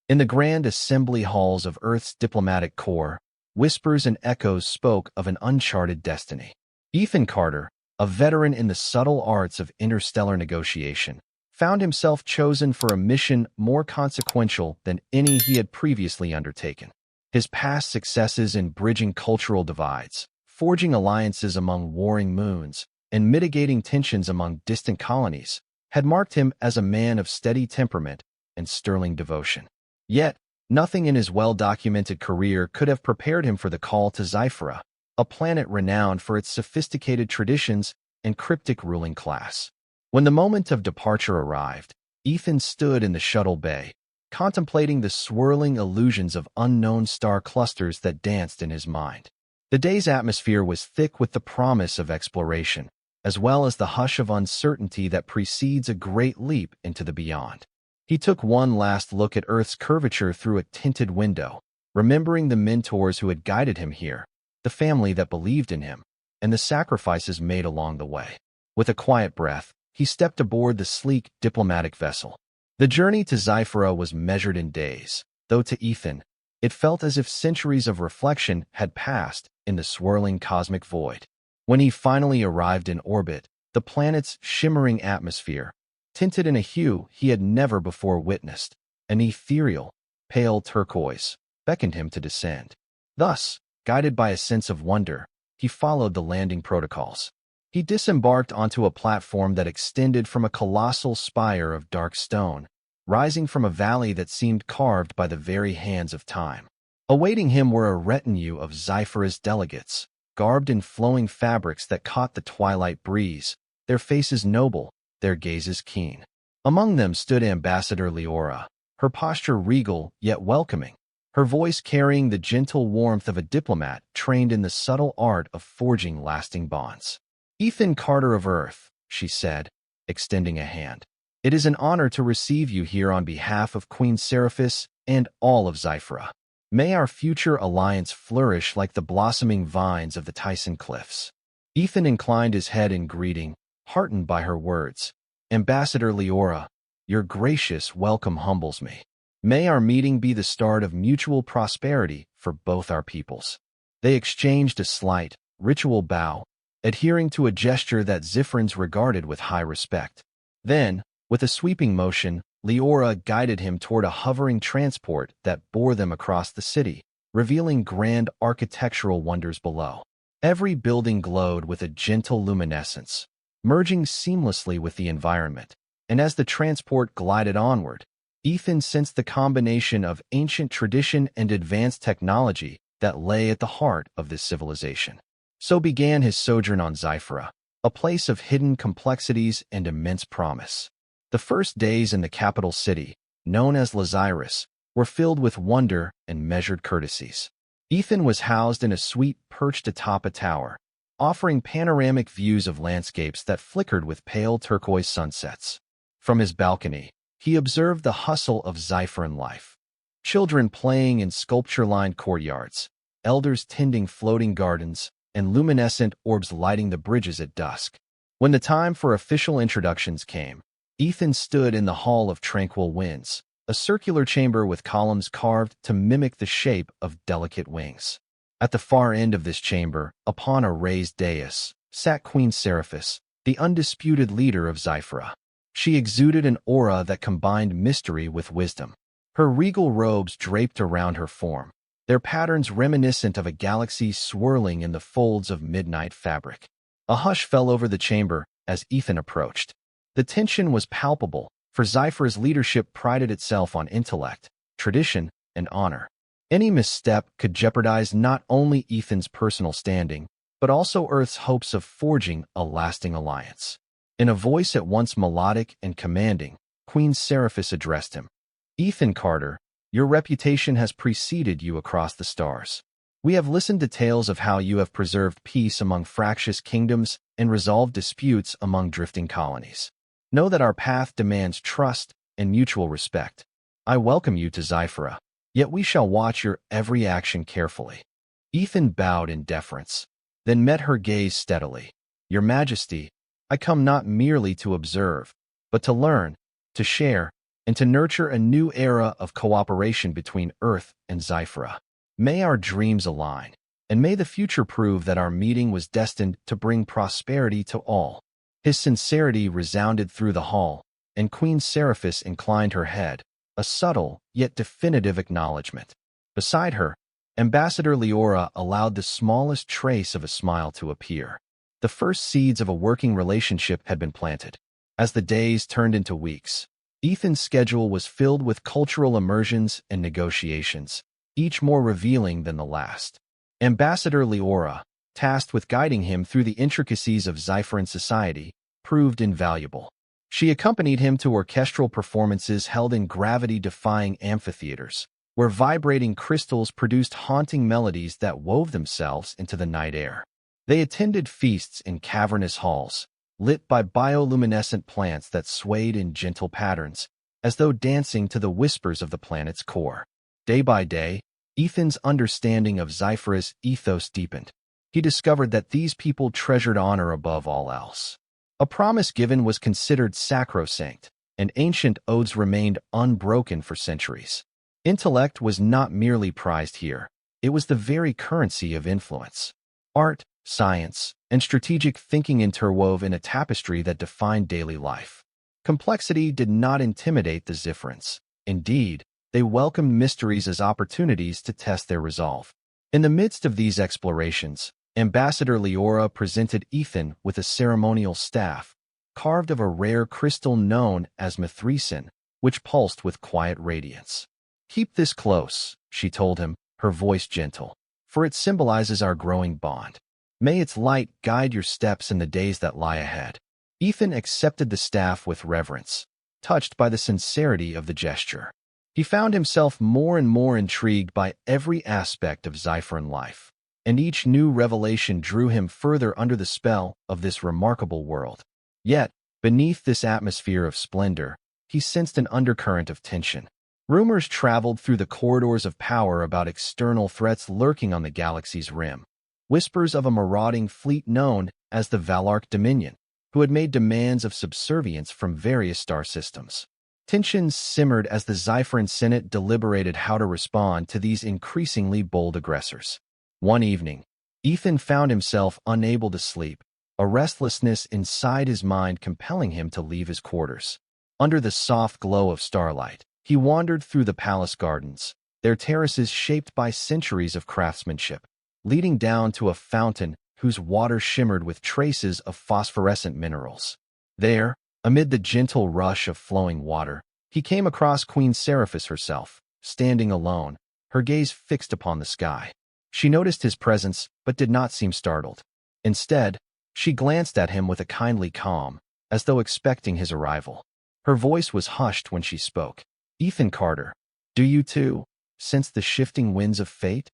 In the grand assembly halls of Earth's diplomatic corps, whispers and echoes spoke of an uncharted destiny. Ethan Carter, a veteran in the subtle arts of interstellar negotiation, found himself chosen for a mission more consequential than any he had previously undertaken. His past successes in bridging cultural divides, forging alliances among warring moons, and mitigating tensions among distant colonies had marked him as a man of steady temperament and sterling devotion. Yet, nothing in his well-documented career could have prepared him for the call to Xyphera, a planet renowned for its sophisticated traditions and cryptic ruling class. When the moment of departure arrived, Ethan stood in the shuttle bay, contemplating the swirling illusions of unknown star clusters that danced in his mind. The day's atmosphere was thick with the promise of exploration, as well as the hush of uncertainty that precedes a great leap into the beyond. He took one last look at Earth's curvature through a tinted window, remembering the mentors who had guided him here, the family that believed in him, and the sacrifices made along the way. With a quiet breath, he stepped aboard the sleek diplomatic vessel. The journey to Xyphera was measured in days, though to Ethan, it felt as if centuries of reflection had passed in the swirling cosmic void. When he finally arrived in orbit, the planet's shimmering atmosphere, tinted in a hue he had never before witnessed, an ethereal, pale turquoise, beckoned him to descend. Thus, guided by a sense of wonder, he followed the landing protocols. He disembarked onto a platform that extended from a colossal spire of dark stone, rising from a valley that seemed carved by the very hands of time. Awaiting him were a retinue of Xyphera's delegates, garbed in flowing fabrics that caught the twilight breeze, their faces noble, their gazes keen. Among them stood Ambassador Liora, her posture regal yet welcoming, her voice carrying the gentle warmth of a diplomat trained in the subtle art of forging lasting bonds. "Ethan Carter of Earth," she said, extending a hand. "It is an honor to receive you here on behalf of Queen Seraphis and all of Xyphera. May our future alliance flourish like the blossoming vines of the Tyson Cliffs." Ethan inclined his head in greeting, heartened by her words. "Ambassador Liora, your gracious welcome humbles me. May our meeting be the start of mutual prosperity for both our peoples." They exchanged a slight, ritual bow, adhering to a gesture that Xypherans regarded with high respect. Then, with a sweeping motion, Liora guided him toward a hovering transport that bore them across the city, revealing grand architectural wonders below. Every building glowed with a gentle luminescence, merging seamlessly with the environment, and as the transport glided onward, Ethan sensed the combination of ancient tradition and advanced technology that lay at the heart of this civilization. So began his sojourn on Xyphera, a place of hidden complexities and immense promise. The first days in the capital city, known as Lazarus, were filled with wonder and measured courtesies. Ethan was housed in a suite perched atop a tower, offering panoramic views of landscapes that flickered with pale turquoise sunsets. From his balcony, he observed the hustle of Xypheran life. Children playing in sculpture-lined courtyards, elders tending floating gardens, and luminescent orbs lighting the bridges at dusk. When the time for official introductions came, Ethan stood in the Hall of Tranquil Winds, a circular chamber with columns carved to mimic the shape of delicate wings. At the far end of this chamber, upon a raised dais, sat Queen Seraphis, the undisputed leader of Xyphera. She exuded an aura that combined mystery with wisdom. Her regal robes draped around her form, their patterns reminiscent of a galaxy swirling in the folds of midnight fabric. A hush fell over the chamber as Ethan approached. The tension was palpable, for Xyphera's leadership prided itself on intellect, tradition, and honor. Any misstep could jeopardize not only Ethan's personal standing, but also Earth's hopes of forging a lasting alliance. In a voice at once melodic and commanding, Queen Seraphis addressed him. "Ethan Carter, your reputation has preceded you across the stars. We have listened to tales of how you have preserved peace among fractious kingdoms and resolved disputes among drifting colonies. Know that our path demands trust and mutual respect. I welcome you to Xyphera, yet we shall watch your every action carefully." Ethan bowed in deference, then met her gaze steadily. "Your Majesty, I come not merely to observe, but to learn, to share, and to nurture a new era of cooperation between Earth and Xyphera. May our dreams align, and may the future prove that our meeting was destined to bring prosperity to all. His sincerity resounded through the hall, and Queen Seraphis inclined her head, a subtle yet definitive acknowledgement. Beside her, Ambassador Liora allowed the smallest trace of a smile to appear. The first seeds of a working relationship had been planted. As the days turned into weeks, Ethan's schedule was filled with cultural immersions and negotiations, each more revealing than the last. Ambassador Liora, tasked with guiding him through the intricacies of Xypheran society, proved invaluable. She accompanied him to orchestral performances held in gravity-defying amphitheaters, where vibrating crystals produced haunting melodies that wove themselves into the night air. They attended feasts in cavernous halls, lit by bioluminescent plants that swayed in gentle patterns, as though dancing to the whispers of the planet's core. Day by day, Ethan's understanding of Xyphera's ethos deepened. He discovered that these people treasured honor above all else. A promise given was considered sacrosanct, and ancient oaths remained unbroken for centuries. Intellect was not merely prized here, it was the very currency of influence. Art, science, and strategic thinking interwove in a tapestry that defined daily life. Complexity did not intimidate the Xypherans. Indeed, they welcomed mysteries as opportunities to test their resolve. In the midst of these explorations, Ambassador Liora presented Ethan with a ceremonial staff, carved of a rare crystal known as mithresin, which pulsed with quiet radiance. "Keep this close," she told him, her voice gentle, "for it symbolizes our growing bond. May its light guide your steps in the days that lie ahead." Ethan accepted the staff with reverence, touched by the sincerity of the gesture. He found himself more and more intrigued by every aspect of Xypheran life, and each new revelation drew him further under the spell of this remarkable world. Yet, beneath this atmosphere of splendor, he sensed an undercurrent of tension. Rumors traveled through the corridors of power about external threats lurking on the galaxy's rim. Whispers of a marauding fleet known as the Valark Dominion, who had made demands of subservience from various star systems. Tensions simmered as the Xypheran Senate deliberated how to respond to these increasingly bold aggressors. One evening, Ethan found himself unable to sleep, a restlessness inside his mind compelling him to leave his quarters. Under the soft glow of starlight, he wandered through the palace gardens, their terraces shaped by centuries of craftsmanship, leading down to a fountain whose water shimmered with traces of phosphorescent minerals. There, amid the gentle rush of flowing water, he came across Queen Seraphis herself, standing alone, her gaze fixed upon the sky. She noticed his presence, but did not seem startled. Instead, she glanced at him with a kindly calm, as though expecting his arrival. Her voice was hushed when she spoke. "Ethan Carter, do you too sense the shifting winds of fate?"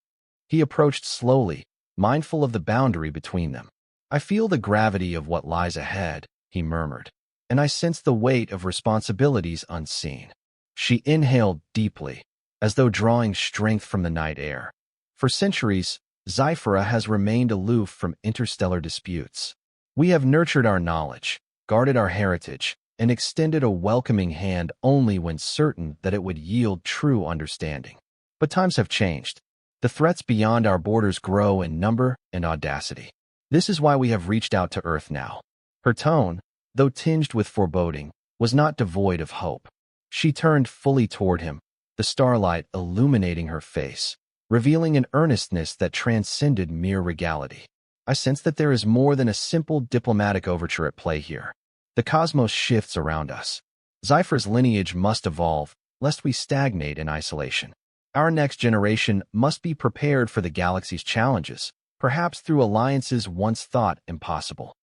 He approached slowly, mindful of the boundary between them. "I feel the gravity of what lies ahead," he murmured, "and I sense the weight of responsibilities unseen." She inhaled deeply, as though drawing strength from the night air. For centuries, Xyphera has remained aloof from interstellar disputes. We have nurtured our knowledge, guarded our heritage, and extended a welcoming hand only when certain that it would yield true understanding. But times have changed. The threats beyond our borders grow in number and audacity. This is why we have reached out to Earth now. Her tone, though tinged with foreboding, was not devoid of hope. She turned fully toward him, the starlight illuminating her face, revealing an earnestness that transcended mere regality. "I sense that there is more than a simple diplomatic overture at play here. The cosmos shifts around us. Xyphera's lineage must evolve, lest we stagnate in isolation. Our next generation must be prepared for the galaxy's challenges, perhaps through alliances once thought impossible."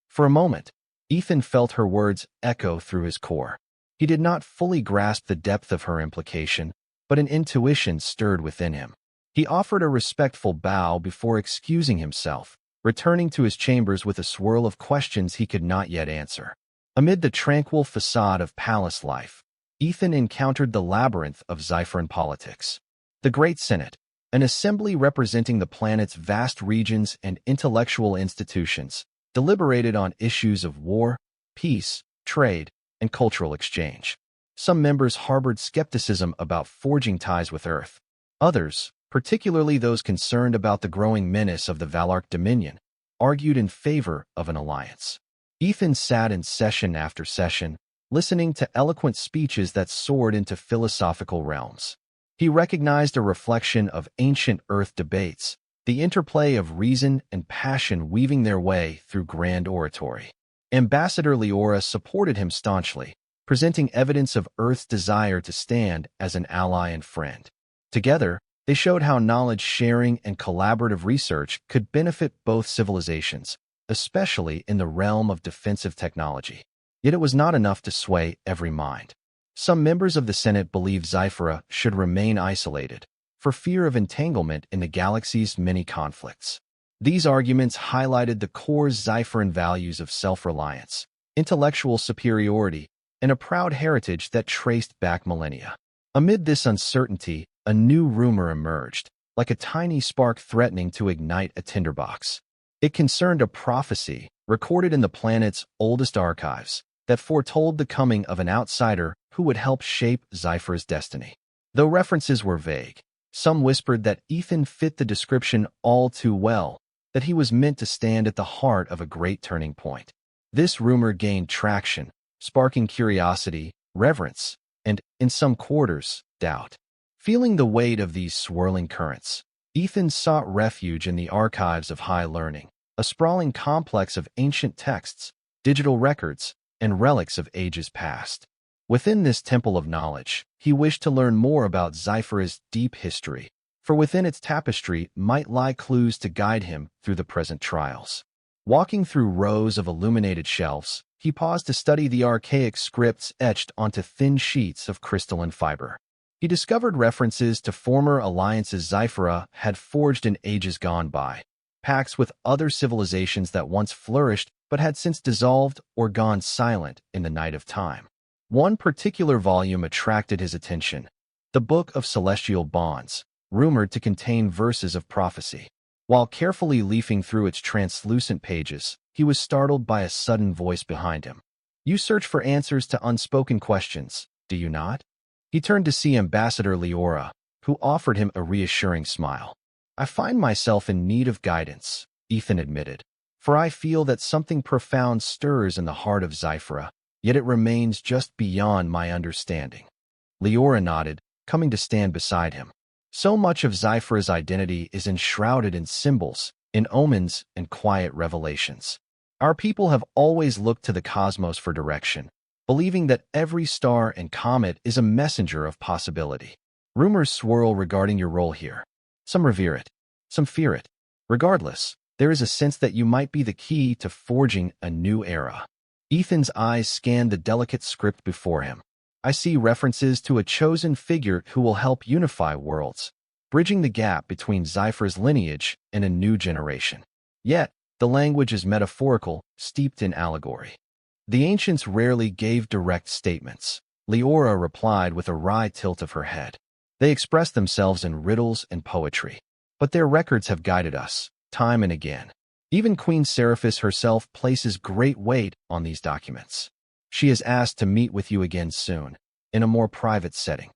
For a moment, Ethan felt her words echo through his core. He did not fully grasp the depth of her implication, but an intuition stirred within him. He offered a respectful bow before excusing himself, returning to his chambers with a swirl of questions he could not yet answer. Amid the tranquil facade of palace life, Ethan encountered the labyrinth of Xypheran politics. The Great Senate, an assembly representing the planet's vast regions and intellectual institutions, deliberated on issues of war, peace, trade, and cultural exchange. Some members harbored skepticism about forging ties with Earth. Others, particularly those concerned about the growing menace of the Valark Dominion, argued in favor of an alliance. Ethan sat in session after session, listening to eloquent speeches that soared into philosophical realms. He recognized a reflection of ancient Earth debates, the interplay of reason and passion weaving their way through grand oratory. Ambassador Liora supported him staunchly, presenting evidence of Earth's desire to stand as an ally and friend. Together, they showed how knowledge sharing and collaborative research could benefit both civilizations, especially in the realm of defensive technology. Yet it was not enough to sway every mind. Some members of the Senate believed Xyphera should remain isolated, for fear of entanglement in the galaxy's many conflicts. These arguments highlighted the core Xypheran values of self-reliance, intellectual superiority, and a proud heritage that traced back millennia. Amid this uncertainty, a new rumor emerged, like a tiny spark threatening to ignite a tinderbox. It concerned a prophecy, recorded in the planet's oldest archives, that foretold the coming of an outsider who would help shape Xyphera's destiny. Though references were vague, some whispered that Ethan fit the description all too well, that he was meant to stand at the heart of a great turning point. This rumor gained traction, sparking curiosity, reverence, and, in some quarters, doubt. Feeling the weight of these swirling currents, Ethan sought refuge in the archives of high learning, a sprawling complex of ancient texts, digital records, and relics of ages past. Within this temple of knowledge, he wished to learn more about Xyphera's deep history, for within its tapestry might lie clues to guide him through the present trials. Walking through rows of illuminated shelves, he paused to study the archaic scripts etched onto thin sheets of crystalline fiber. He discovered references to former alliances Xyphera had forged in ages gone by, pacts with other civilizations that once flourished but had since dissolved or gone silent in the night of time. One particular volume attracted his attention, the Book of Celestial Bonds, rumored to contain verses of prophecy. While carefully leafing through its translucent pages, he was startled by a sudden voice behind him. "You search for answers to unspoken questions, do you not?" He turned to see Ambassador Liora, who offered him a reassuring smile. "I find myself in need of guidance," Ethan admitted, "for I feel that something profound stirs in the heart of Xyphera, yet it remains just beyond my understanding." Liora nodded, coming to stand beside him. So much of Xyphera's identity is enshrouded in symbols, in omens, and quiet revelations. Our people have always looked to the cosmos for direction, believing that every star and comet is a messenger of possibility. Rumors swirl regarding your role here. Some revere it, some fear it. Regardless, there is a sense that you might be the key to forging a new era. Ethan's eyes scanned the delicate script before him. "I see references to a chosen figure who will help unify worlds, bridging the gap between Xyphera's lineage and a new generation." Yet, the language is metaphorical, steeped in allegory. The ancients rarely gave direct statements. Liora replied with a wry tilt of her head. They expressed themselves in riddles and poetry. But their records have guided us, time and again. Even Queen Seraphis herself places great weight on these documents. She is asked to meet with you again soon, in a more private setting.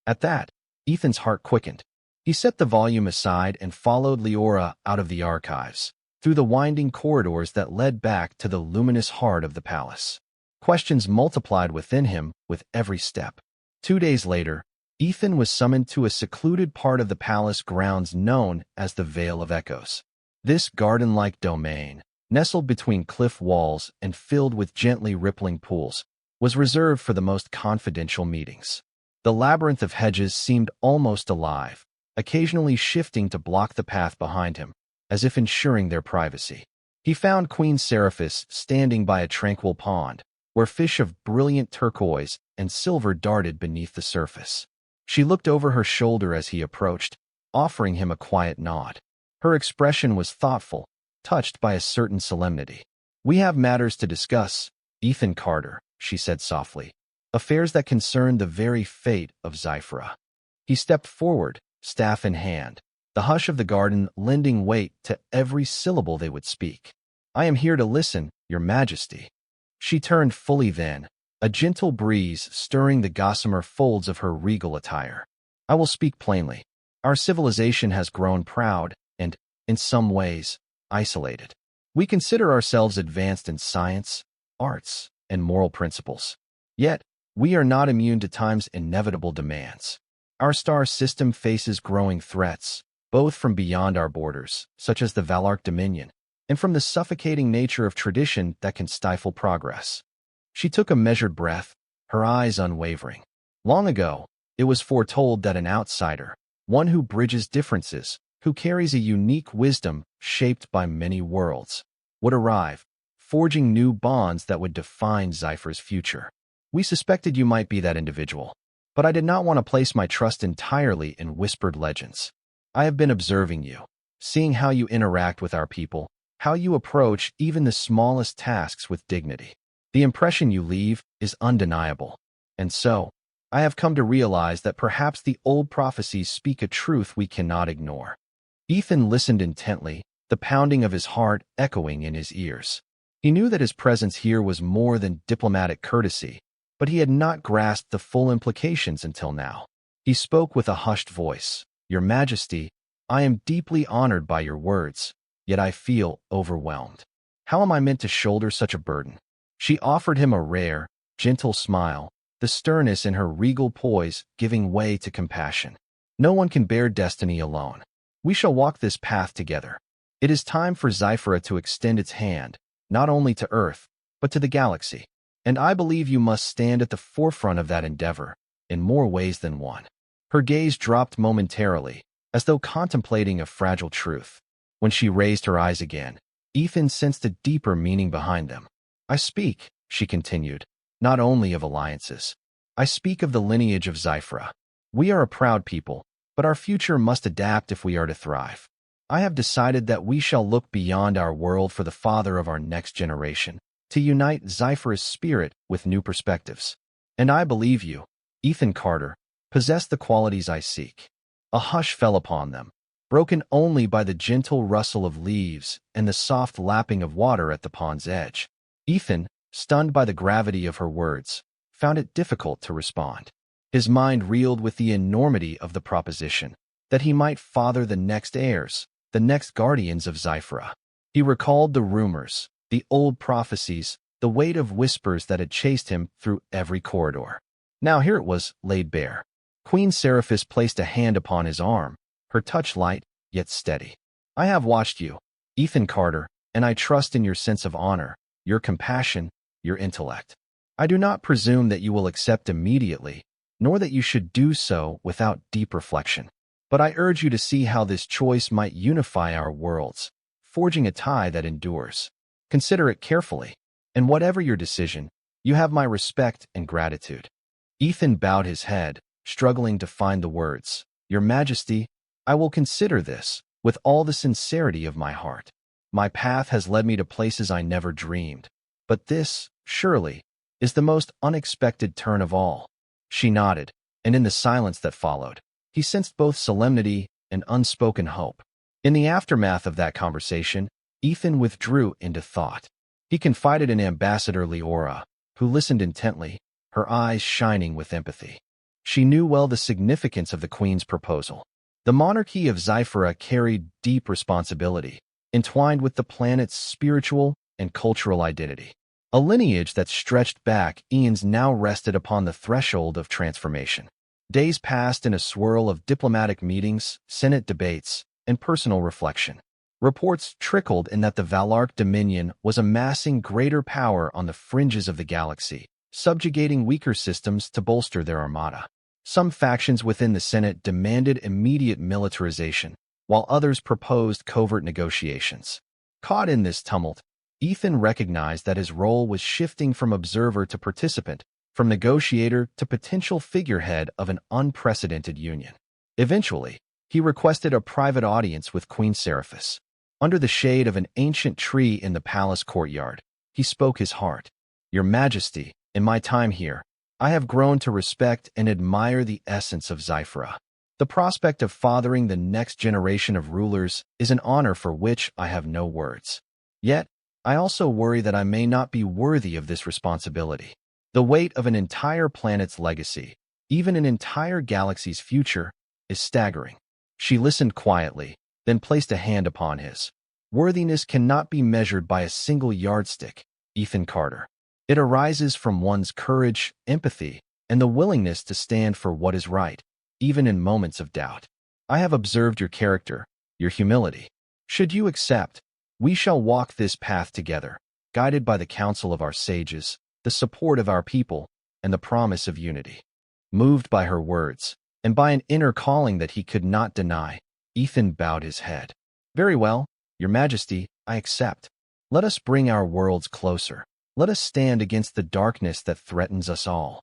At that, Ethan's heart quickened. He set the volume aside and followed Liora out of the archives, through the winding corridors that led back to the luminous heart of the palace. Questions multiplied within him with every step. 2 days later, Ethan was summoned to a secluded part of the palace grounds known as the Vale of Echoes. This garden-like domain, nestled between cliff walls and filled with gently rippling pools, was reserved for the most confidential meetings. The labyrinth of hedges seemed almost alive, occasionally shifting to block the path behind him, as if ensuring their privacy. He found Queen Seraphis standing by a tranquil pond, where fish of brilliant turquoise and silver darted beneath the surface. She looked over her shoulder as he approached, offering him a quiet nod. Her expression was thoughtful, touched by a certain solemnity. "We have matters to discuss, Ethan Carter," she said softly. "Affairs that concern the very fate of Xyphera." He stepped forward, staff in hand, the hush of the garden lending weight to every syllable they would speak. "I am here to listen, Your Majesty." She turned fully then, a gentle breeze stirring the gossamer folds of her regal attire. I will speak plainly. Our civilization has grown proud and, in some ways, isolated. We consider ourselves advanced in science, arts, and moral principles. Yet, we are not immune to time's inevitable demands. Our star system faces growing threats, both from beyond our borders, such as the Valark Dominion, and from the suffocating nature of tradition that can stifle progress. She took a measured breath, her eyes unwavering. Long ago, it was foretold that an outsider, one who bridges differences, who carries a unique wisdom shaped by many worlds, would arrive, forging new bonds that would define Xyphera's future. We suspected you might be that individual, but I did not want to place my trust entirely in whispered legends. I have been observing you, seeing how you interact with our people, how you approach even the smallest tasks with dignity. The impression you leave is undeniable, and so, I have come to realize that perhaps the old prophecies speak a truth we cannot ignore. Ethan listened intently, the pounding of his heart echoing in his ears. He knew that his presence here was more than diplomatic courtesy, but he had not grasped the full implications until now. He spoke with a hushed voice. Your Majesty, I am deeply honored by your words, yet I feel overwhelmed. How am I meant to shoulder such a burden? She offered him a rare, gentle smile, the sternness in her regal poise giving way to compassion. No one can bear destiny alone. We shall walk this path together. It is time for Xyphera to extend its hand, not only to Earth, but to the galaxy. And I believe you must stand at the forefront of that endeavor, in more ways than one. Her gaze dropped momentarily, as though contemplating a fragile truth. When she raised her eyes again, Ethan sensed a deeper meaning behind them. I speak, she continued, not only of alliances. I speak of the lineage of Xyphera. We are a proud people, but our future must adapt if we are to thrive. I have decided that we shall look beyond our world for the father of our next generation, to unite Xyphera's spirit with new perspectives. And I believe you, Ethan Carter, possess the qualities I seek. A hush fell upon them, broken only by the gentle rustle of leaves and the soft lapping of water at the pond's edge. Ethan, stunned by the gravity of her words, found it difficult to respond. His mind reeled with the enormity of the proposition, that he might father the next heirs, the next guardians of Xyphera. He recalled the rumors, the old prophecies, the weight of whispers that had chased him through every corridor. Now here it was, laid bare. Queen Seraphis placed a hand upon his arm, her touch light, yet steady. I have watched you, Ethan Carter, and I trust in your sense of honor, your compassion, your intellect. I do not presume that you will accept immediately, nor that you should do so without deep reflection. But I urge you to see how this choice might unify our worlds, forging a tie that endures. Consider it carefully, and whatever your decision, you have my respect and gratitude. Ethan bowed his head, struggling to find the words. Your Majesty, I will consider this, with all the sincerity of my heart. My path has led me to places I never dreamed. But this, surely, is the most unexpected turn of all. She nodded, and in the silence that followed, he sensed both solemnity and unspoken hope. In the aftermath of that conversation, Ethan withdrew into thought. He confided in Ambassador Liora, who listened intently, her eyes shining with empathy. She knew well the significance of the Queen's proposal. The monarchy of Xyphera carried deep responsibility, entwined with the planet's spiritual and cultural identity. A lineage that stretched back eons now rested upon the threshold of transformation. Days passed in a swirl of diplomatic meetings, Senate debates, and personal reflection. Reports trickled in that the Valark Dominion was amassing greater power on the fringes of the galaxy, subjugating weaker systems to bolster their armada. Some factions within the Senate demanded immediate militarization, while others proposed covert negotiations. Caught in this tumult, Ethan recognized that his role was shifting from observer to participant, from negotiator to potential figurehead of an unprecedented union. Eventually, he requested a private audience with Queen Seraphis. Under the shade of an ancient tree in the palace courtyard, he spoke his heart. Your Majesty, in my time here, I have grown to respect and admire the essence of Xyphera. The prospect of fathering the next generation of rulers is an honor for which I have no words. Yet, I also worry that I may not be worthy of this responsibility. The weight of an entire planet's legacy, even an entire galaxy's future, is staggering. She listened quietly, then placed a hand upon his. Worthiness cannot be measured by a single yardstick, Ethan Carter. It arises from one's courage, empathy, and the willingness to stand for what is right, even in moments of doubt. I have observed your character, your humility. Should you accept, we shall walk this path together, guided by the counsel of our sages, the support of our people, and the promise of unity. Moved by her words, and by an inner calling that he could not deny, Ethan bowed his head. Very well, Your Majesty, I accept. Let us bring our worlds closer. Let us stand against the darkness that threatens us all.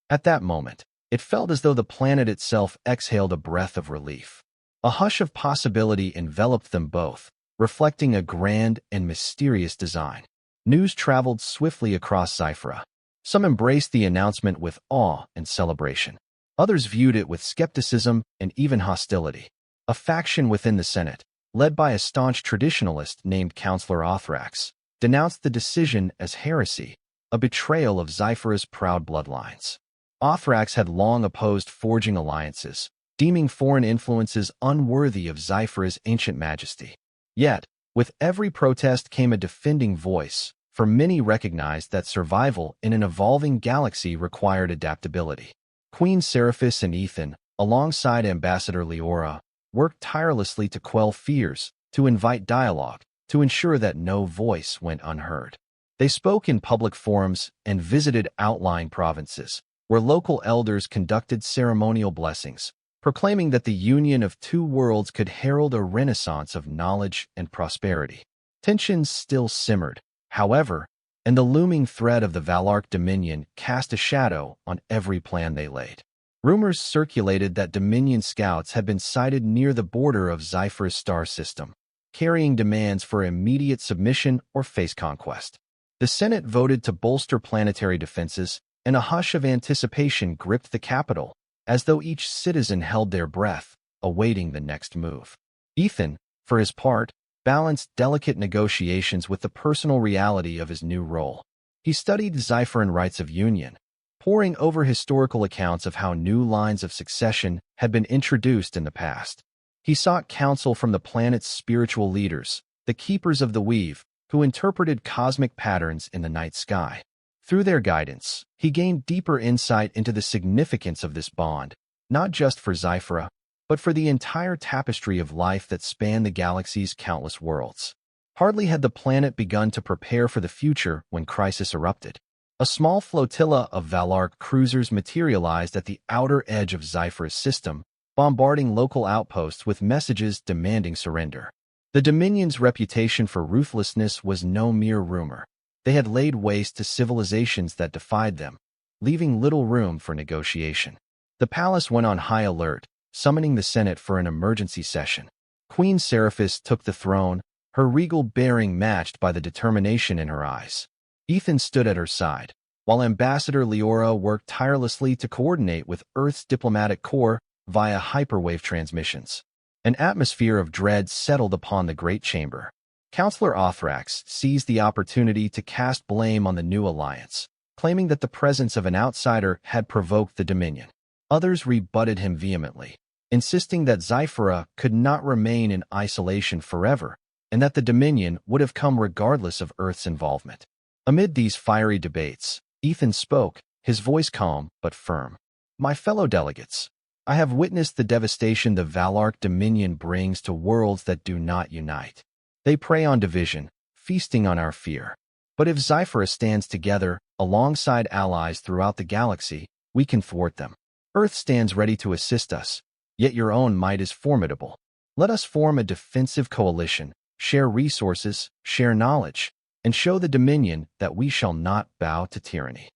At that moment, it felt as though the planet itself exhaled a breath of relief. A hush of possibility enveloped them both, reflecting a grand and mysterious design. News traveled swiftly across Xyphera. Some embraced the announcement with awe and celebration. Others viewed it with skepticism and even hostility. A faction within the Senate, led by a staunch traditionalist named Counselor Othrax, denounced the decision as heresy, a betrayal of Xyphera's proud bloodlines. Othrax had long opposed forging alliances, deeming foreign influences unworthy of Xyphera's ancient majesty. Yet, with every protest came a defending voice, for many recognized that survival in an evolving galaxy required adaptability. Queen Seraphis and Ethan, alongside Ambassador Liora, worked tirelessly to quell fears, to invite dialogue, to ensure that no voice went unheard. They spoke in public forums and visited outlying provinces, where local elders conducted ceremonial blessings, proclaiming that the union of two worlds could herald a renaissance of knowledge and prosperity. Tensions still simmered, however, and the looming threat of the Valark Dominion cast a shadow on every plan they laid. Rumors circulated that Dominion scouts had been sighted near the border of Xyphera's star system, carrying demands for immediate submission or face conquest. The Senate voted to bolster planetary defenses, and a hush of anticipation gripped the capital, as though each citizen held their breath, awaiting the next move. Ethan, for his part, balanced delicate negotiations with the personal reality of his new role. He studied Xypheran rights of union, poring over historical accounts of how new lines of succession had been introduced in the past. He sought counsel from the planet's spiritual leaders, the keepers of the weave, who interpreted cosmic patterns in the night sky. Through their guidance, he gained deeper insight into the significance of this bond, not just for Xyphera, but for the entire tapestry of life that spanned the galaxy's countless worlds. Hardly had the planet begun to prepare for the future when crisis erupted. A small flotilla of Valark cruisers materialized at the outer edge of Xyphera's system, bombarding local outposts with messages demanding surrender. The Dominion's reputation for ruthlessness was no mere rumor. They had laid waste to civilizations that defied them, leaving little room for negotiation. The palace went on high alert, summoning the Senate for an emergency session. Queen Seraphis took the throne, her regal bearing matched by the determination in her eyes. Ethan stood at her side, while Ambassador Liora worked tirelessly to coordinate with Earth's diplomatic corps via hyperwave transmissions. An atmosphere of dread settled upon the Great Chamber. Counselor Othrax seized the opportunity to cast blame on the new alliance, claiming that the presence of an outsider had provoked the Dominion. Others rebutted him vehemently, insisting that Xyphera could not remain in isolation forever, and that the Dominion would have come regardless of Earth's involvement. Amid these fiery debates, Ethan spoke, his voice calm but firm. My fellow delegates, I have witnessed the devastation the Valark Dominion brings to worlds that do not unite. They prey on division, feasting on our fear. But if Xyphera stands together, alongside allies throughout the galaxy, we can thwart them. Earth stands ready to assist us, yet your own might is formidable. Let us form a defensive coalition, share resources, share knowledge, and show the Dominion that we shall not bow to tyranny.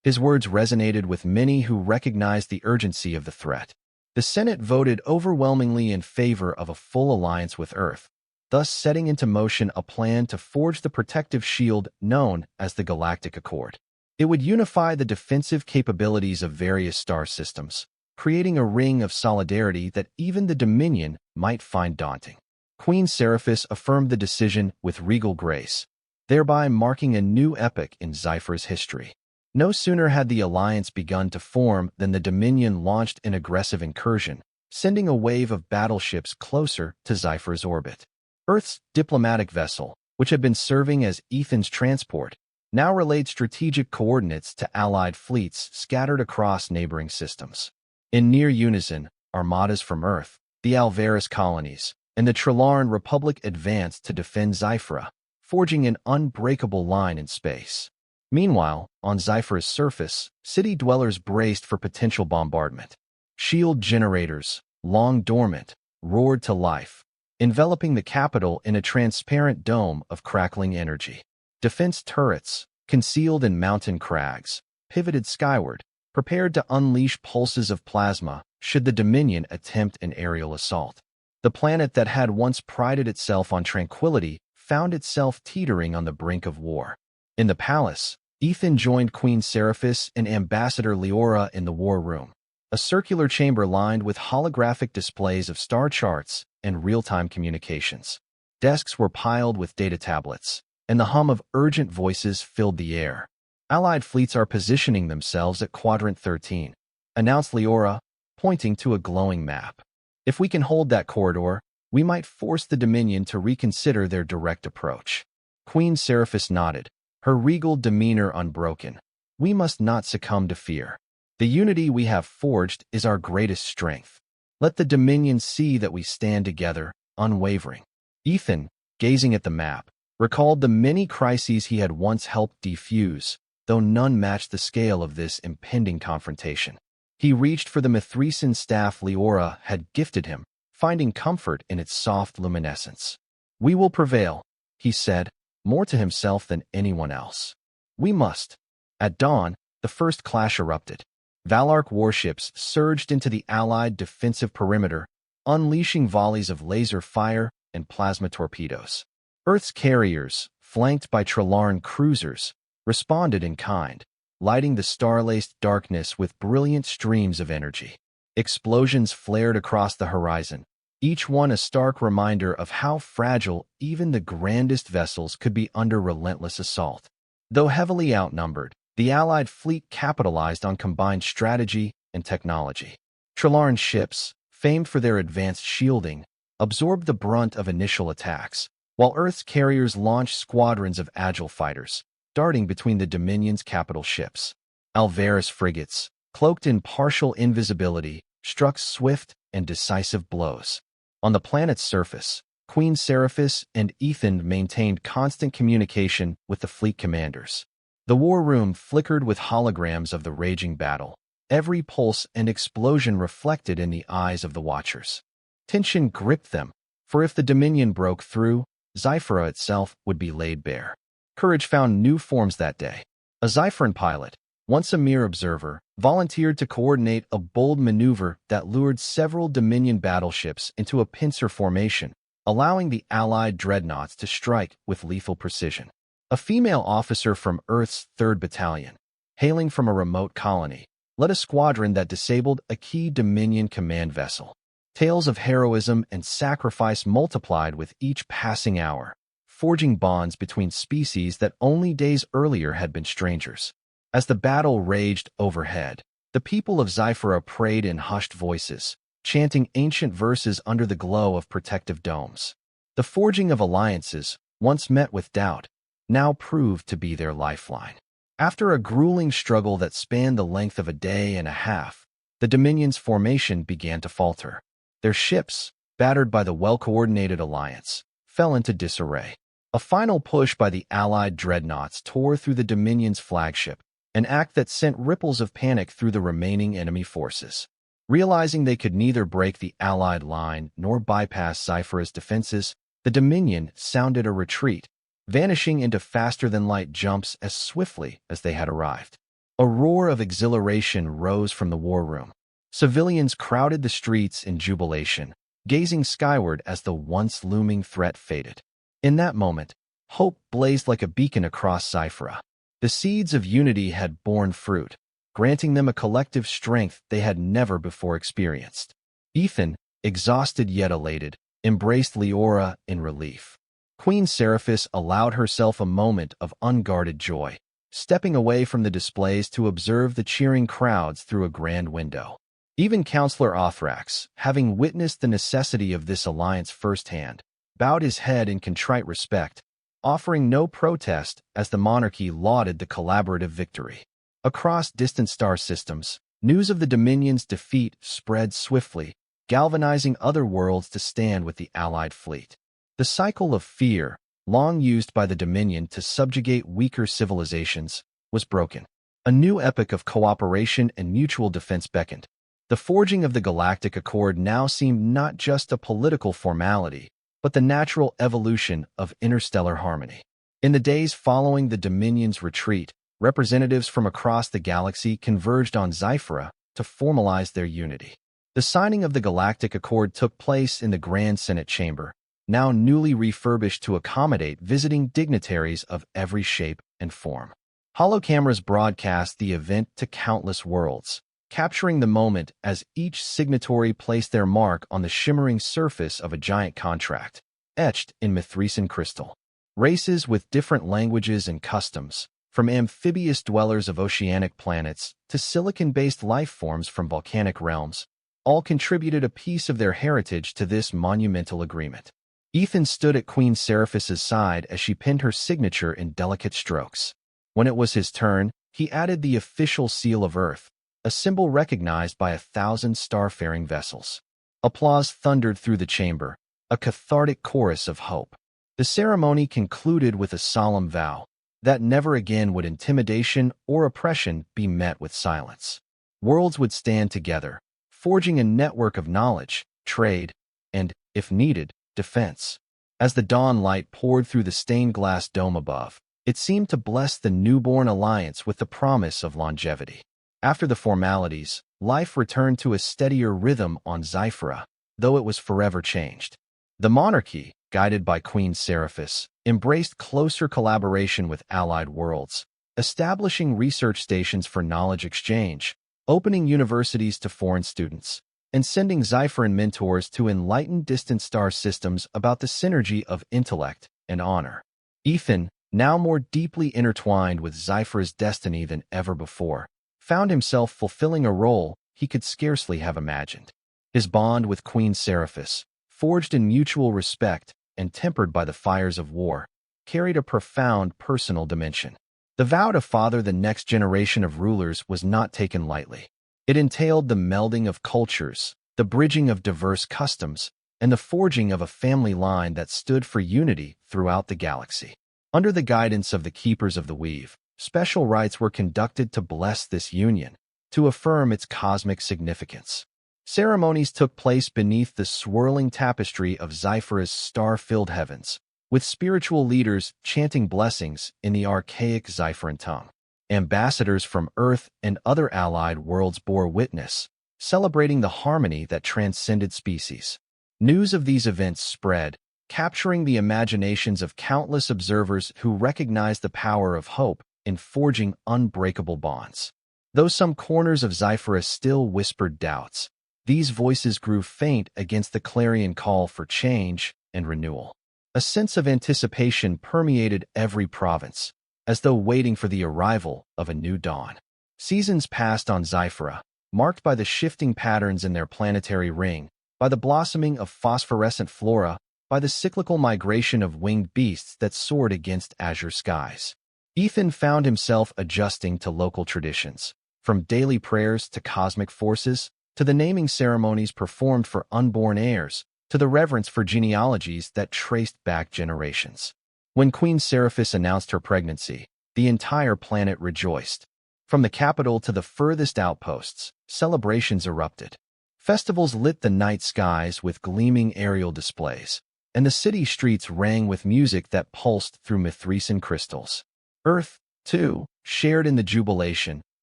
His words resonated with many who recognized the urgency of the threat. The Senate voted overwhelmingly in favor of a full alliance with Earth, thus setting into motion a plan to forge the protective shield known as the Galactic Accord. It would unify the defensive capabilities of various star systems, creating a ring of solidarity that even the Dominion might find daunting. Queen Seraphis affirmed the decision with regal grace, thereby marking a new epoch in Xyphera's history. No sooner had the alliance begun to form than the Dominion launched an aggressive incursion, sending a wave of battleships closer to Xyphera's orbit. Earth's diplomatic vessel, which had been serving as Ethan's transport, now relayed strategic coordinates to Allied fleets scattered across neighboring systems. In near unison, armadas from Earth, the Alvaris colonies, and the Trilaran Republic advanced to defend Xyphera, forging an unbreakable line in space. Meanwhile, on Xyphera's surface, city dwellers braced for potential bombardment. Shield generators, long dormant, roared to life, enveloping the capital in a transparent dome of crackling energy. Defense turrets, concealed in mountain crags, pivoted skyward, prepared to unleash pulses of plasma should the Dominion attempt an aerial assault. The planet that had once prided itself on tranquility found itself teetering on the brink of war. In the palace, Ethan joined Queen Seraphis and Ambassador Liora in the war room, a circular chamber lined with holographic displays of star charts and real-time communications. Desks were piled with data tablets, and the hum of urgent voices filled the air. Allied fleets are positioning themselves at Quadrant 13, announced Liora, pointing to a glowing map. If we can hold that corridor, we might force the Dominion to reconsider their direct approach. Queen Seraphis nodded, her regal demeanor unbroken. We must not succumb to fear. The unity we have forged is our greatest strength. Let the Dominion see that we stand together, unwavering. Ethan, gazing at the map, recalled the many crises he had once helped defuse, though none matched the scale of this impending confrontation. He reached for the Mithresan staff Liora had gifted him, finding comfort in its soft luminescence. "We will prevail," he said, more to himself than anyone else. "We must." At dawn, the first clash erupted. Valark warships surged into the Allied defensive perimeter, unleashing volleys of laser fire and plasma torpedoes. Earth's carriers, flanked by Trilaran cruisers, responded in kind, lighting the star-laced darkness with brilliant streams of energy. Explosions flared across the horizon, each one a stark reminder of how fragile even the grandest vessels could be under relentless assault. Though heavily outnumbered, the Allied fleet capitalized on combined strategy and technology. Trilaran ships, famed for their advanced shielding, absorbed the brunt of initial attacks, while Earth's carriers launched squadrons of agile fighters, darting between the Dominion's capital ships. Alvaris frigates, cloaked in partial invisibility, struck swift and decisive blows. On the planet's surface, Queen Seraphis and Ethan maintained constant communication with the fleet commanders. The war room flickered with holograms of the raging battle, every pulse and explosion reflected in the eyes of the watchers. Tension gripped them, for if the Dominion broke through, Xyphera itself would be laid bare. Courage found new forms that day. A Xypheran pilot, once a mere observer, volunteered to coordinate a bold maneuver that lured several Dominion battleships into a pincer formation, allowing the Allied dreadnoughts to strike with lethal precision. A female officer from Earth's 3rd Battalion, hailing from a remote colony, led a squadron that disabled a key Dominion command vessel. Tales of heroism and sacrifice multiplied with each passing hour, forging bonds between species that only days earlier had been strangers. As the battle raged overhead, the people of Xyphera prayed in hushed voices, chanting ancient verses under the glow of protective domes. The forging of alliances, once met with doubt, now proved to be their lifeline. After a grueling struggle that spanned the length of a day and a half, the Dominion's formation began to falter. Their ships, battered by the well-coordinated alliance, fell into disarray. A final push by the Allied dreadnoughts tore through the Dominion's flagship, an act that sent ripples of panic through the remaining enemy forces. Realizing they could neither break the Allied line nor bypass Xyphera's defenses, the Dominion sounded a retreat, vanishing into faster-than-light jumps as swiftly as they had arrived. A roar of exhilaration rose from the war room. Civilians crowded the streets in jubilation, gazing skyward as the once-looming threat faded. In that moment, hope blazed like a beacon across Xyphera. The seeds of unity had borne fruit, granting them a collective strength they had never before experienced. Ethan, exhausted yet elated, embraced Liora in relief. Queen Seraphis allowed herself a moment of unguarded joy, stepping away from the displays to observe the cheering crowds through a grand window. Even Counselor Othrax, having witnessed the necessity of this alliance firsthand, bowed his head in contrite respect, offering no protest as the monarchy lauded the collaborative victory. Across distant star systems, news of the Dominion's defeat spread swiftly, galvanizing other worlds to stand with the Allied fleet. The cycle of fear, long used by the Dominion to subjugate weaker civilizations, was broken. A new epoch of cooperation and mutual defense beckoned. The forging of the Galactic Accord now seemed not just a political formality, but the natural evolution of interstellar harmony. In the days following the Dominion's retreat, representatives from across the galaxy converged on Xyphera to formalize their unity. The signing of the Galactic Accord took place in the Grand Senate Chamber, now newly refurbished to accommodate visiting dignitaries of every shape and form. Holocameras broadcast the event to countless worlds, capturing the moment as each signatory placed their mark on the shimmering surface of a giant contract, etched in Mithrisan crystal. Races with different languages and customs, from amphibious dwellers of oceanic planets to silicon-based life forms from volcanic realms, all contributed a piece of their heritage to this monumental agreement. Ethan stood at Queen Seraphis' side as she pinned her signature in delicate strokes. When it was his turn, he added the official seal of Earth, a symbol recognized by 1,000 starfaring vessels. Applause thundered through the chamber, a cathartic chorus of hope. The ceremony concluded with a solemn vow that never again would intimidation or oppression be met with silence. Worlds would stand together, forging a network of knowledge, trade, and, if needed, defense. As the dawn light poured through the stained glass dome above, it seemed to bless the newborn alliance with the promise of longevity. After the formalities, life returned to a steadier rhythm on Xyphera, though it was forever changed. The monarchy, guided by Queen Seraphis, embraced closer collaboration with allied worlds, establishing research stations for knowledge exchange, opening universities to foreign students, and sending Xypheran mentors to enlighten distant star systems about the synergy of intellect and honor. Ethan, now more deeply intertwined with Xyphera's destiny than ever before, found himself fulfilling a role he could scarcely have imagined. His bond with Queen Seraphis, forged in mutual respect and tempered by the fires of war, carried a profound personal dimension. The vow to father the next generation of rulers was not taken lightly. It entailed the melding of cultures, the bridging of diverse customs, and the forging of a family line that stood for unity throughout the galaxy. Under the guidance of the Keepers of the Weave, special rites were conducted to bless this union, to affirm its cosmic significance. Ceremonies took place beneath the swirling tapestry of Xyphera's star-filled heavens, with spiritual leaders chanting blessings in the archaic Xypheran tongue. Ambassadors from Earth and other allied worlds bore witness, celebrating the harmony that transcended species. News of these events spread, capturing the imaginations of countless observers who recognized the power of hope in forging unbreakable bonds. Though some corners of Xyphera still whispered doubts, these voices grew faint against the clarion call for change and renewal. A sense of anticipation permeated every province, as though waiting for the arrival of a new dawn. Seasons passed on Xyphera, marked by the shifting patterns in their planetary ring, by the blossoming of phosphorescent flora, by the cyclical migration of winged beasts that soared against azure skies. Ethan found himself adjusting to local traditions, from daily prayers to cosmic forces, to the naming ceremonies performed for unborn heirs, to the reverence for genealogies that traced back generations. When Queen Seraphis announced her pregnancy, the entire planet rejoiced. From the capital to the furthest outposts, celebrations erupted. Festivals lit the night skies with gleaming aerial displays, and the city streets rang with music that pulsed through Mithrisan crystals. Earth, too, shared in the jubilation,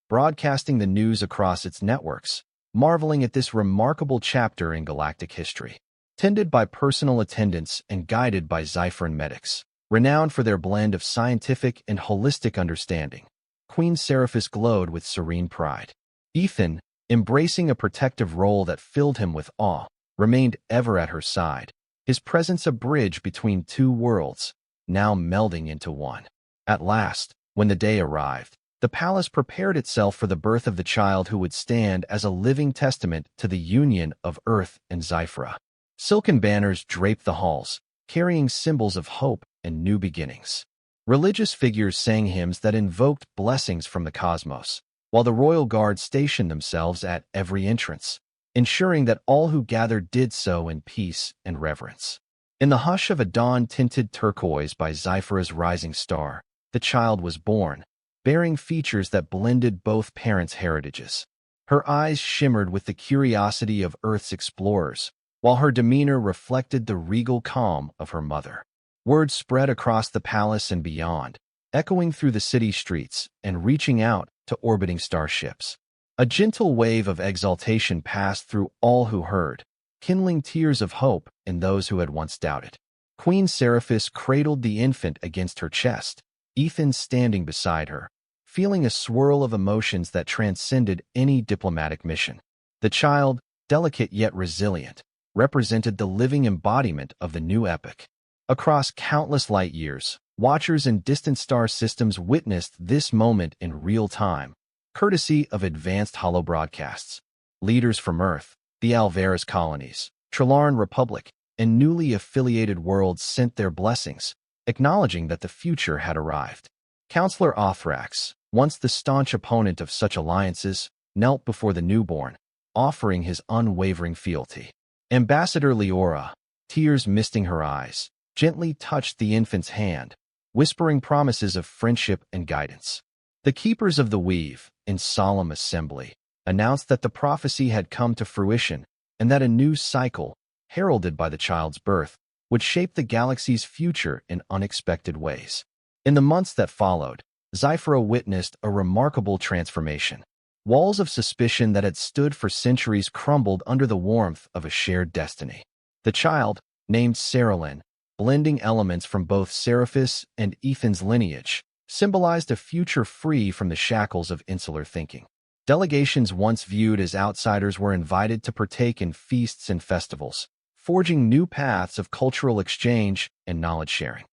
broadcasting the news across its networks, marveling at this remarkable chapter in galactic history. Tended by personal attendants and guided by Xypheran medics, renowned for their blend of scientific and holistic understanding, Queen Seraphis glowed with serene pride. Ethan, embracing a protective role that filled him with awe, remained ever at her side, his presence a bridge between two worlds, now melding into one. At last, When the day arrived, the palace prepared itself for the birth of the child who would stand as a living testament to the union of Earth and Xyphera. Silken banners draped the halls, carrying symbols of hope and new beginnings. Religious figures sang hymns that invoked blessings from the cosmos, while the royal guard stationed themselves at every entrance, ensuring that all who gathered did so in peace and reverence. In the hush of a dawn tinted turquoise by Xyphera's rising star, the child was born, bearing features that blended both parents' heritages. Her eyes shimmered with the curiosity of Earth's explorers, while her demeanor reflected the regal calm of her mother. Word spread across the palace and beyond, echoing through the city streets and reaching out to orbiting starships. A gentle wave of exultation passed through all who heard, kindling tears of hope in those who had once doubted. Queen Seraphis cradled the infant against her chest, Ethan standing beside her, feeling a swirl of emotions that transcended any diplomatic mission. The child, delicate yet resilient, represented the living embodiment of the new epoch. Across countless light years, watchers in distant star systems witnessed this moment in real time, courtesy of advanced holobroadcasts. Leaders from Earth, the Alvarez colonies, Trilaran Republic, and newly affiliated worlds sent their blessings, acknowledging that the future had arrived. Counselor Othrax, once the staunch opponent of such alliances, knelt before the newborn, offering his unwavering fealty. Ambassador Liora, tears misting her eyes, gently touched the infant's hand, whispering promises of friendship and guidance. The keepers of the weave, in solemn assembly, announced that the prophecy had come to fruition and that a new cycle, heralded by the child's birth, would shape the galaxy's future in unexpected ways. In the months that followed, Xyphera witnessed a remarkable transformation. Walls of suspicion that had stood for centuries crumbled under the warmth of a shared destiny. The child, named Saralyn, blending elements from both Seraphis and Ethan's lineage, symbolized a future free from the shackles of insular thinking. Delegations once viewed as outsiders were invited to partake in feasts and festivals, forging new paths of cultural exchange and knowledge sharing.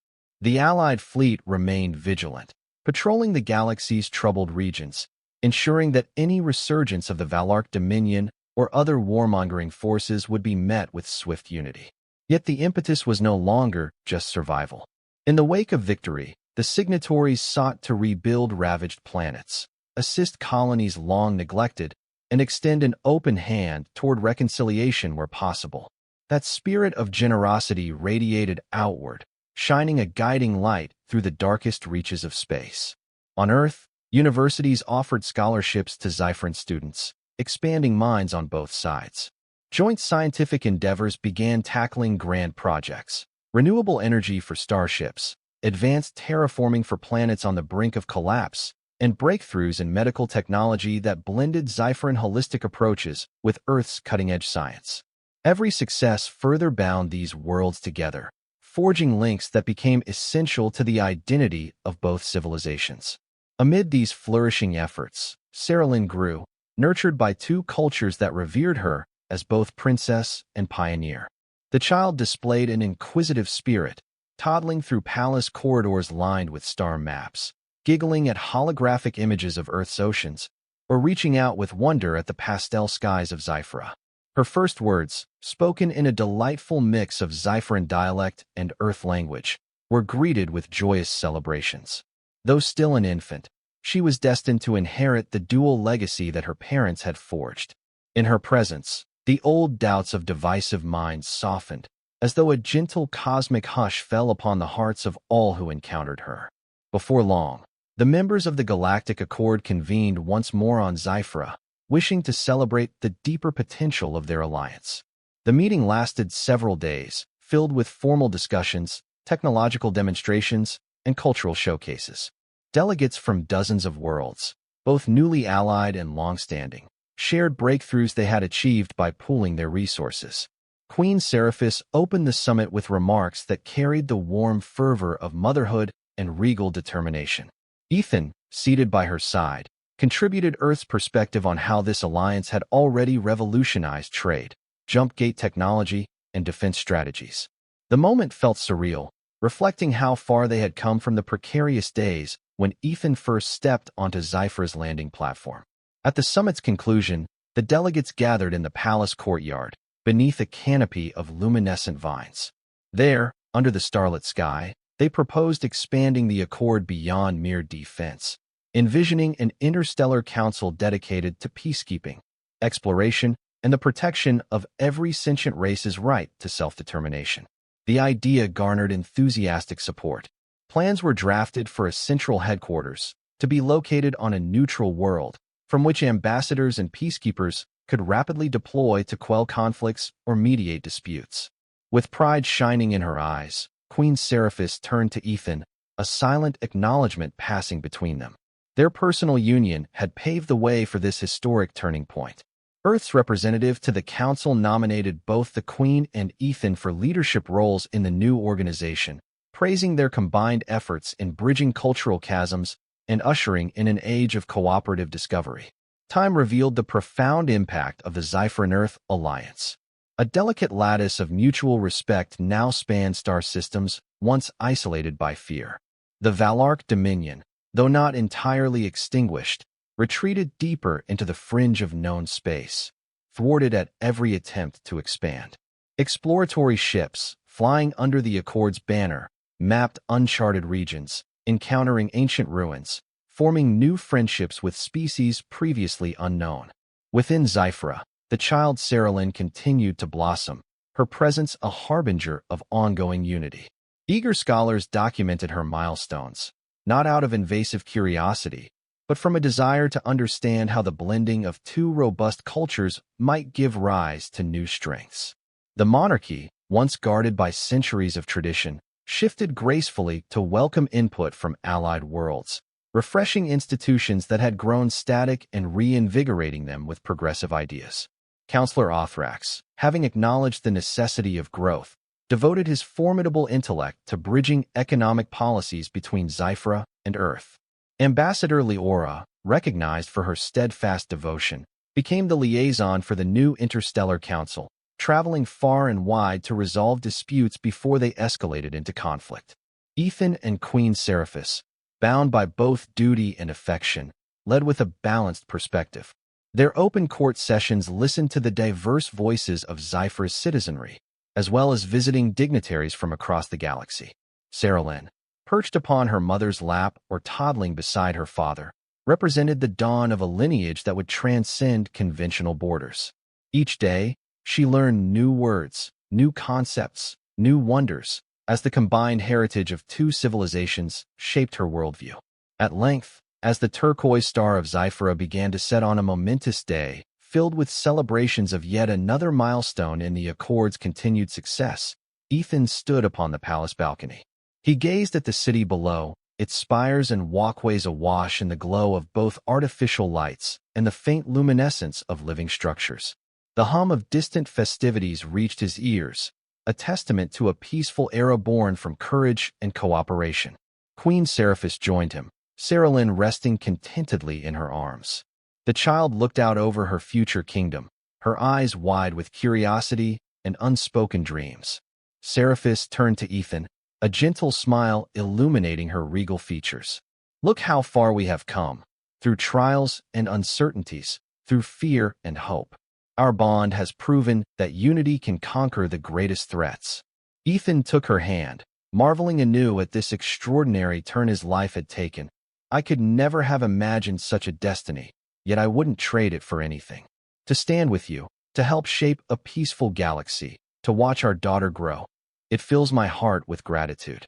The Allied fleet remained vigilant, patrolling the galaxy's troubled regions, ensuring that any resurgence of the Valark Dominion or other warmongering forces would be met with swift unity. Yet the impetus was no longer just survival. In the wake of victory, the signatories sought to rebuild ravaged planets, assist colonies long neglected, and extend an open hand toward reconciliation where possible. That spirit of generosity radiated outward, shining a guiding light through the darkest reaches of space. On Earth, universities offered scholarships to Xypheran students, expanding minds on both sides. Joint scientific endeavors began tackling grand projects: renewable energy for starships, advanced terraforming for planets on the brink of collapse, and breakthroughs in medical technology that blended Xypheran holistic approaches with Earth's cutting-edge science. Every success further bound these worlds together, forging links that became essential to the identity of both civilizations. Amid these flourishing efforts, Saralyn grew, nurtured by two cultures that revered her as both princess and pioneer. The child displayed an inquisitive spirit, toddling through palace corridors lined with star maps, giggling at holographic images of Earth's oceans, or reaching out with wonder at the pastel skies of Xyphera. Her first words, spoken in a delightful mix of Xypheran dialect and Earth language, were greeted with joyous celebrations. Though still an infant, she was destined to inherit the dual legacy that her parents had forged. In her presence, the old doubts of divisive minds softened, as though a gentle cosmic hush fell upon the hearts of all who encountered her. Before long, the members of the Galactic Accord convened once more on Xyphera, wishing to celebrate the deeper potential of their alliance. The meeting lasted several days, filled with formal discussions, technological demonstrations, and cultural showcases. Delegates from dozens of worlds, both newly allied and long-standing, shared breakthroughs they had achieved by pooling their resources. Queen Seraphis opened the summit with remarks that carried the warm fervor of motherhood and regal determination. Ethan, seated by her side, contributed Earth's perspective on how this alliance had already revolutionized trade, jump gate technology, and defense strategies. The moment felt surreal, reflecting how far they had come from the precarious days when Ethan first stepped onto Xyphera's landing platform. At the summit's conclusion, the delegates gathered in the palace courtyard, beneath a canopy of luminescent vines. There, under the starlit sky, they proposed expanding the accord beyond mere defense, envisioning an interstellar council dedicated to peacekeeping, exploration, and the protection of every sentient race's right to self-determination. The idea garnered enthusiastic support. Plans were drafted for a central headquarters to be located on a neutral world, from which ambassadors and peacekeepers could rapidly deploy to quell conflicts or mediate disputes. With pride shining in her eyes, Queen Seraphis turned to Ethan, a silent acknowledgement passing between them. Their personal union had paved the way for this historic turning point. Earth's representative to the council nominated both the Queen and Ethan for leadership roles in the new organization, praising their combined efforts in bridging cultural chasms and ushering in an age of cooperative discovery. Time revealed the profound impact of the Xyphera-Earth alliance. A delicate lattice of mutual respect now spanned star systems once isolated by fear. The Valark Dominion, though not entirely extinguished, retreated deeper into the fringe of known space, thwarted at every attempt to expand. Exploratory ships, flying under the Accord's banner, mapped uncharted regions, encountering ancient ruins, forming new friendships with species previously unknown. Within Xyphera, the child Saralyn continued to blossom, her presence a harbinger of ongoing unity. Eager scholars documented her milestones, not out of invasive curiosity, but from a desire to understand how the blending of two robust cultures might give rise to new strengths. The monarchy, once guarded by centuries of tradition, shifted gracefully to welcome input from allied worlds, refreshing institutions that had grown static and reinvigorating them with progressive ideas. Counselor Othrax, having acknowledged the necessity of growth, devoted his formidable intellect to bridging economic policies between Xyphera and Earth. Ambassador Liora, recognized for her steadfast devotion, became the liaison for the new Interstellar Council, traveling far and wide to resolve disputes before they escalated into conflict. Ethan and Queen Seraphis, bound by both duty and affection, led with a balanced perspective. Their open court sessions listened to the diverse voices of Xyphera's citizenry, as well as visiting dignitaries from across the galaxy. Saralyn, perched upon her mother's lap or toddling beside her father, represented the dawn of a lineage that would transcend conventional borders. Each day, she learned new words, new concepts, new wonders, as the combined heritage of two civilizations shaped her worldview. At length, as the turquoise star of Xyphera began to set on a momentous day, filled with celebrations of yet another milestone in the Accord's continued success, Ethan stood upon the palace balcony. He gazed at the city below, its spires and walkways awash in the glow of both artificial lights and the faint luminescence of living structures. The hum of distant festivities reached his ears, a testament to a peaceful era born from courage and cooperation. Queen Seraphis joined him, Saralyn resting contentedly in her arms. The child looked out over her future kingdom, her eyes wide with curiosity and unspoken dreams. Seraphis turned to Ethan, a gentle smile illuminating her regal features. Look how far we have come, through trials and uncertainties, through fear and hope. Our bond has proven that unity can conquer the greatest threats. Ethan took her hand, marveling anew at this extraordinary turn his life had taken. I could never have imagined such a destiny, yet I wouldn't trade it for anything. To stand with you, to help shape a peaceful galaxy, to watch our daughter grow. It fills my heart with gratitude.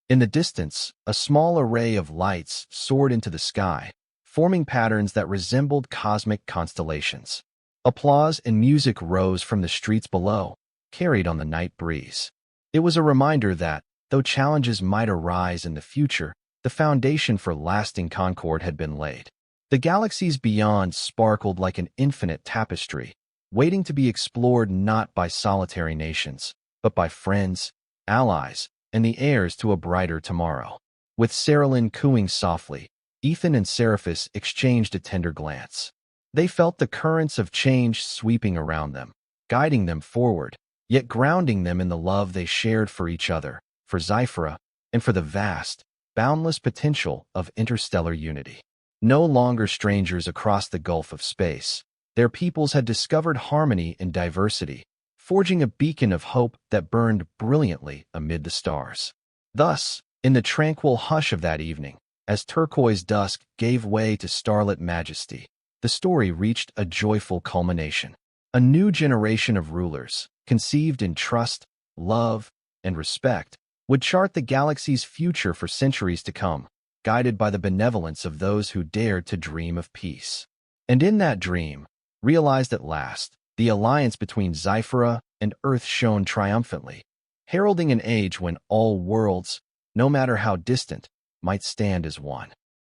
In the distance, a small array of lights soared into the sky, forming patterns that resembled cosmic constellations. Applause and music rose from the streets below, carried on the night breeze. It was a reminder that, though challenges might arise in the future, the foundation for lasting concord had been laid. The galaxies beyond sparkled like an infinite tapestry, waiting to be explored not by solitary nations, but by friends, allies, and the heirs to a brighter tomorrow. With Saralyn cooing softly, Ethan and Seraphis exchanged a tender glance. They felt the currents of change sweeping around them, guiding them forward, yet grounding them in the love they shared for each other, for Xyphera, and for the vast, boundless potential of interstellar unity. No longer strangers across the gulf of space, their peoples had discovered harmony in diversity, forging a beacon of hope that burned brilliantly amid the stars. Thus, in the tranquil hush of that evening, as turquoise dusk gave way to starlit majesty, the story reached a joyful culmination. A new generation of rulers, conceived in trust, love, and respect, would chart the galaxy's future for centuries to come, guided by the benevolence of those who dared to dream of peace. And in that dream, realized at last, the alliance between Xyphera and Earth shone triumphantly, heralding an age when all worlds, no matter how distant, might stand as one.